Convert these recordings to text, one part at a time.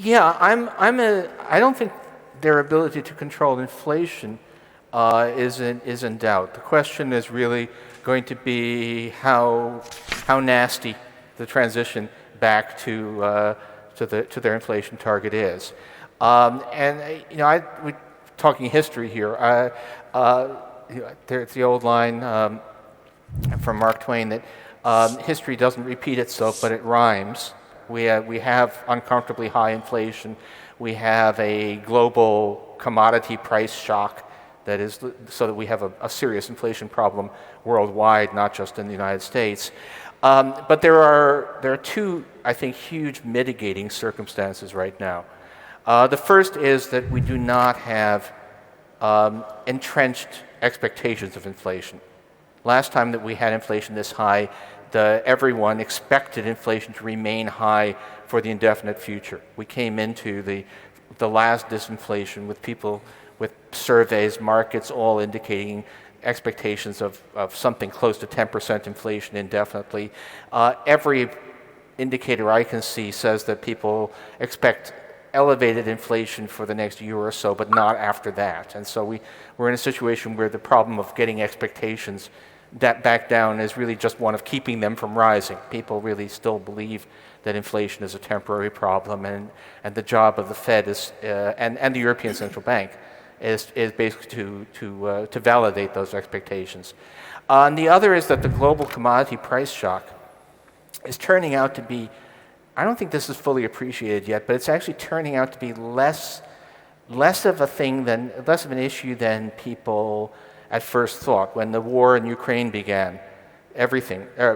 Yeah, I don't think their ability to control inflation is in doubt. The question is really going to be how nasty the transition back to their inflation target is. We're talking history here. There's the old line from Mark Twain that history doesn't repeat itself, but it rhymes. We have uncomfortably high inflation. We have a global commodity price shock that is so that we have a serious inflation problem worldwide, not just in the United States. But there are two, I think, huge mitigating circumstances right now. The first is that we do not have entrenched expectations of inflation. Last time that we had inflation this high, everyone expected inflation to remain high for the indefinite future. We came into the last disinflation with people, with surveys, markets all indicating expectations of something close to 10% inflation indefinitely. Every indicator I can see says that people expect elevated inflation for the next year or so, but not after that. And so we're in a situation where the problem of getting expectations that back down is really just one of keeping them from rising. People really still believe that inflation is a temporary problem, and the job of the Fed is and the European Central Bank is basically to validate those expectations. And the other is that the global commodity price shock is turning out to be, I don't think this is fully appreciated yet, but it's actually turning out to be less of an issue than people at first thought. When the war in Ukraine began,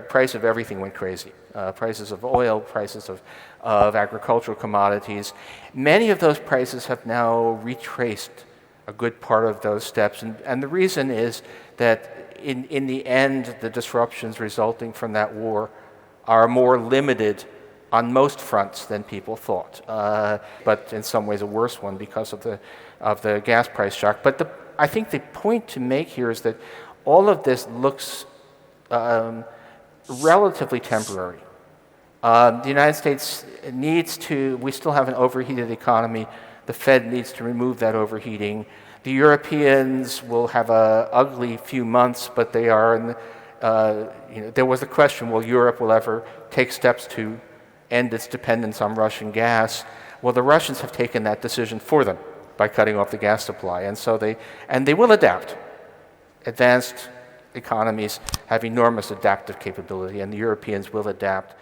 price of everything went crazy. Prices of oil, prices of agricultural commodities. Many of those prices have now retraced a good part of those steps. And the reason is that in the end, the disruptions resulting from that war are more limited on most fronts than people thought, but in some ways a worse one because of the gas price shock. But I think the point to make here is that all of this looks relatively temporary. The United States we still have an overheated economy. The Fed needs to remove that overheating. The Europeans will have an ugly few months, but they are there was a question, Europe will ever take steps to end its dependence on Russian gas? Well, the Russians have taken that decision for them by cutting off the gas supply, and so they will adapt. Advanced economies have enormous adaptive capability, and the Europeans will adapt.